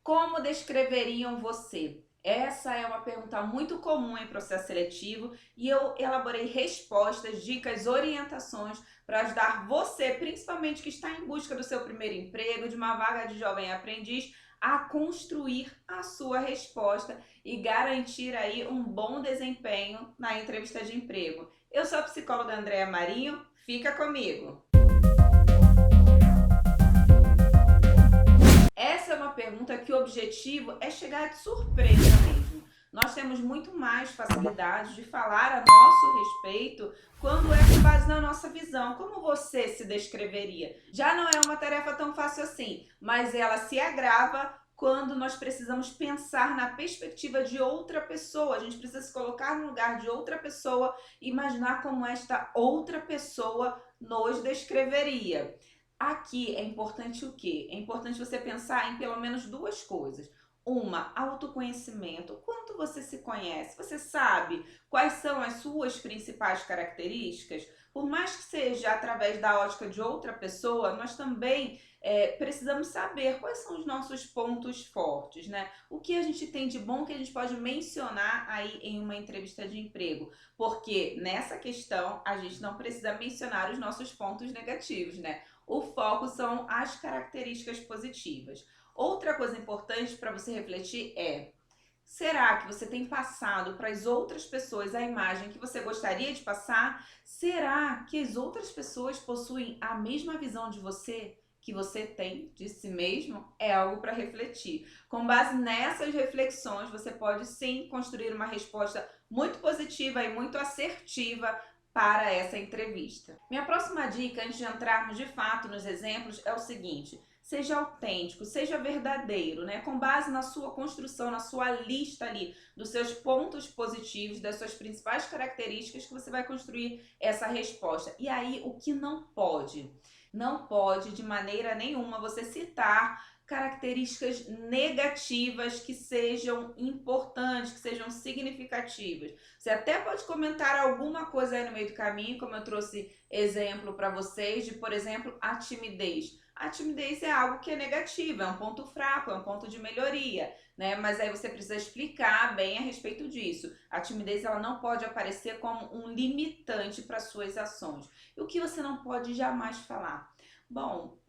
Como descreveriam você? Essa é uma pergunta muito comum em processo seletivo e eu elaborei respostas, dicas, orientações para ajudar você, principalmente que está em busca do seu primeiro emprego, de uma vaga de jovem aprendiz, a construir a sua resposta e garantir aí um bom desempenho na entrevista de emprego. Eu sou a psicóloga Andréa Marinho, fica comigo! Essa é uma pergunta que o objetivo é chegar de surpresa mesmo. Nós temos muito mais facilidade de falar a nosso respeito quando é com base na nossa visão. Como você se descreveria? Já não é uma tarefa tão fácil assim, mas ela se agrava quando nós precisamos pensar na perspectiva de outra pessoa. A gente precisa se colocar no lugar de outra pessoa e imaginar como esta outra pessoa nos descreveria. Aqui é importante o quê? É importante você pensar em pelo menos duas coisas. Uma, autoconhecimento. Quanto você se conhece? Você sabe quais são as suas principais características? Por mais que seja através da ótica de outra pessoa, nós também precisamos saber quais são os nossos pontos fortes, né? O que a gente tem de bom que a gente pode mencionar aí em uma entrevista de emprego. Porque nessa questão a gente não precisa mencionar os nossos pontos negativos, né? O foco são as características positivas. Outra coisa importante para você refletir é: será que você tem passado para as outras pessoas a imagem que você gostaria de passar? Será que as outras pessoas possuem a mesma visão de você que você tem de si mesmo? É algo para refletir. Com base nessas reflexões, você pode sim construir uma resposta muito positiva e muito assertiva para essa entrevista. Minha próxima dica, antes de entrarmos de fato nos exemplos, é o seguinte: seja autêntico, seja verdadeiro, né? Com base na sua construção, na sua lista ali dos seus pontos positivos, das suas principais características, que você vai construir essa resposta. E aí, o que não pode? Não pode de maneira nenhuma você citar características negativas que sejam importantes, que sejam significativas. Você até pode comentar alguma coisa aí no meio do caminho, como eu trouxe exemplo para vocês de, por exemplo, a timidez. A timidez é algo que é negativo, é um ponto fraco, é um ponto de melhoria, né? Mas aí você precisa explicar bem a respeito disso. A timidez ela não pode aparecer como um limitante para suas ações. E o que você não pode jamais falar? Bom,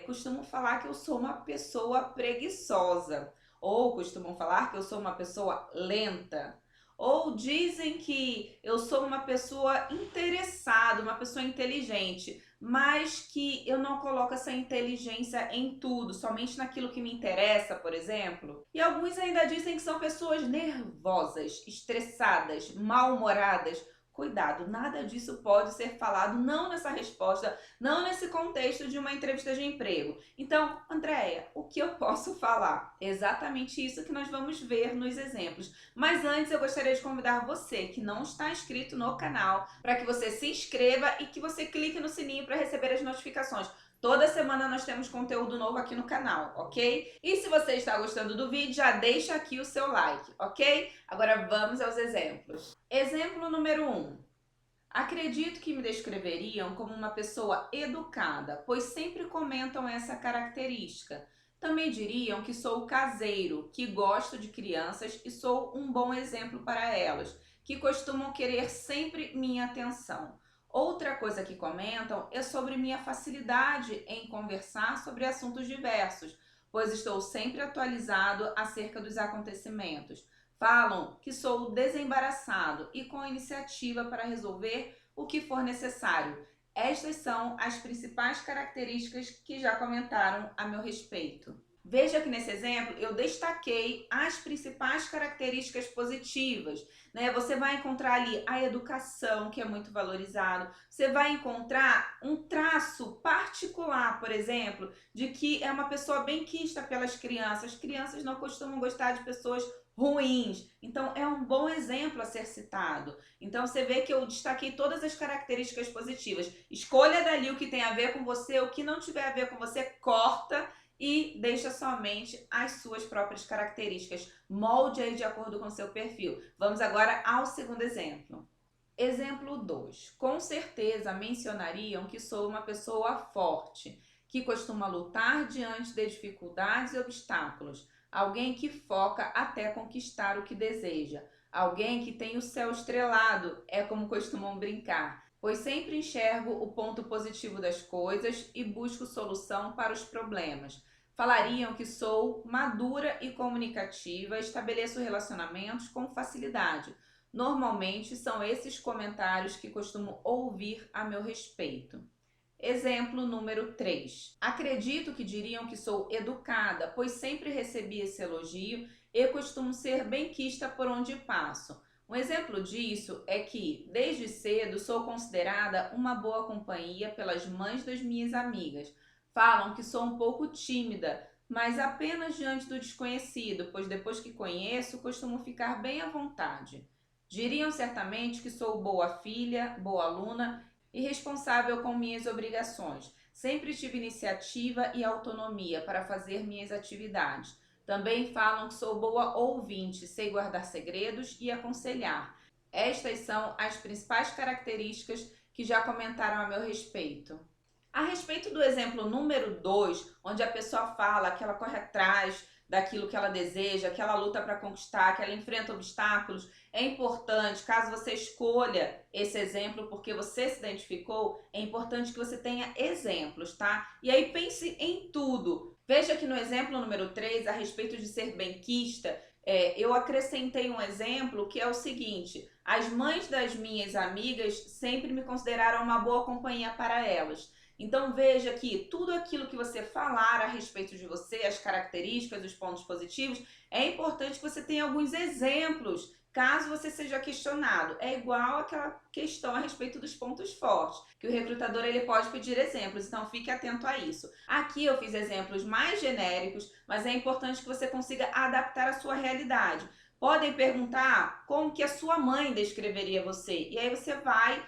costumam falar que eu sou uma pessoa preguiçosa, ou costumam falar que eu sou uma pessoa lenta, ou dizem que eu sou uma pessoa interessada, uma pessoa inteligente, mas que eu não coloco essa inteligência em tudo, somente naquilo que me interessa, por exemplo. E alguns ainda dizem que são pessoas nervosas, estressadas, mal-humoradas. Cuidado, nada disso pode ser falado, não nessa resposta, não nesse contexto de uma entrevista de emprego. Então, Andréia, o que eu posso falar? Exatamente isso que nós vamos ver nos exemplos. Mas antes eu gostaria de convidar você que não está inscrito no canal para que você se inscreva e que você clique no sininho para receber as notificações. Toda semana nós temos conteúdo novo aqui no canal, ok? E se você está gostando do vídeo, já deixa aqui o seu like, ok? Agora vamos aos exemplos. Exemplo número 1. Acredito que me descreveriam como uma pessoa educada, pois sempre comentam essa característica. Também diriam que sou caseiro, que gosto de crianças e sou um bom exemplo para elas, que costumam querer sempre minha atenção. Outra coisa que comentam é sobre minha facilidade em conversar sobre assuntos diversos, pois estou sempre atualizado acerca dos acontecimentos. Falam que sou desembaraçado e com iniciativa para resolver o que for necessário. Estas são as principais características que já comentaram a meu respeito. Veja que nesse exemplo eu destaquei as principais características positivas, né? Você vai encontrar ali a educação, que é muito valorizado. Você vai encontrar um traço particular, por exemplo, de que é uma pessoa benquista pelas crianças. As crianças não costumam gostar de pessoas ruins. Então é um bom exemplo a ser citado. Então você vê que eu destaquei todas as características positivas. Escolha dali o que tem a ver com você, o que não tiver a ver com você, corta e deixa somente as suas próprias características. Molde aí de acordo com o seu perfil. Vamos agora ao segundo exemplo. Exemplo 2. Com certeza mencionariam que sou uma pessoa forte, que costuma lutar diante de dificuldades e obstáculos. alguém que foca até conquistar o que deseja, alguém que tem o céu estrelado, é como costumam brincar, pois sempre enxergo o ponto positivo das coisas e busco solução para os problemas. Falariam que sou madura e comunicativa, estabeleço relacionamentos com facilidade. Normalmente são esses comentários que costumo ouvir a meu respeito. Exemplo número 3. Acredito que diriam que sou educada, pois sempre recebi esse elogio e costumo ser benquista por onde passo. Um exemplo disso é que, desde cedo, sou considerada uma boa companhia pelas mães das minhas amigas. Falam que sou um pouco tímida, mas apenas diante do desconhecido, pois depois que conheço, costumo ficar bem à vontade. Diriam certamente que sou boa filha, boa aluna e responsável com minhas obrigações. Sempre tive iniciativa e autonomia para fazer minhas atividades. Também falam que sou boa ouvinte, sei guardar segredos e aconselhar. Estas são as principais características que já comentaram a meu respeito. A respeito do exemplo número 2, onde a pessoa fala que ela corre atrás daquilo que ela deseja, que ela luta para conquistar, que ela enfrenta obstáculos, é importante, caso você escolha esse exemplo porque você se identificou, é importante que você tenha exemplos, tá? E aí pense em tudo. Veja que no exemplo número 3, a respeito de ser benquista, eu acrescentei um exemplo que é o seguinte: as mães das minhas amigas sempre me consideraram uma boa companhia para elas. Então veja que tudo aquilo que você falar a respeito de você, as características, os pontos positivos, é importante que você tenha alguns exemplos, caso você seja questionado. É igual aquela questão a respeito dos pontos fortes, que o recrutador ele pode pedir exemplos, então fique atento a isso. Aqui eu fiz exemplos mais genéricos, mas é importante que você consiga adaptar a sua realidade. Podem perguntar como que a sua mãe descreveria você, e aí você vai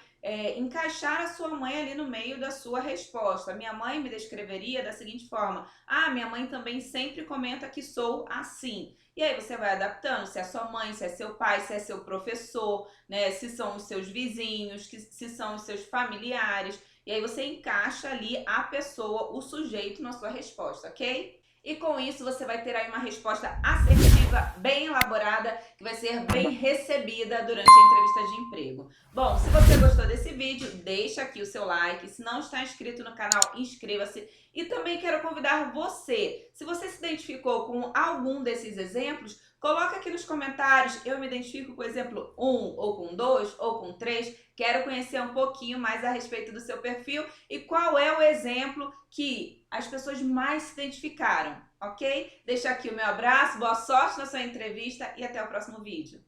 encaixar a sua mãe ali no meio da sua resposta. Minha mãe me descreveria da seguinte forma: ah, minha mãe também sempre comenta que sou assim. E aí você vai adaptando, se é sua mãe, se é seu pai, se é seu professor, né? Se são os seus vizinhos, se são os seus familiares. E aí você encaixa ali a pessoa, o sujeito na sua resposta, ok? E com isso você vai ter aí uma resposta assertiva, bem elaborada, que vai ser bem recebida durante a entrevista de emprego. Bom, se você gostou desse vídeo, deixa aqui o seu like. Se não está inscrito no canal, inscreva-se. E também quero convidar você, se você se identificou com algum desses exemplos, coloca aqui nos comentários: eu me identifico com o exemplo 1, ou com 2, ou com 3. Quero conhecer um pouquinho mais a respeito do seu perfil e qual é o exemplo que as pessoas mais se identificaram, ok? Deixa aqui o meu abraço, boa sorte na sua entrevista e até o próximo vídeo.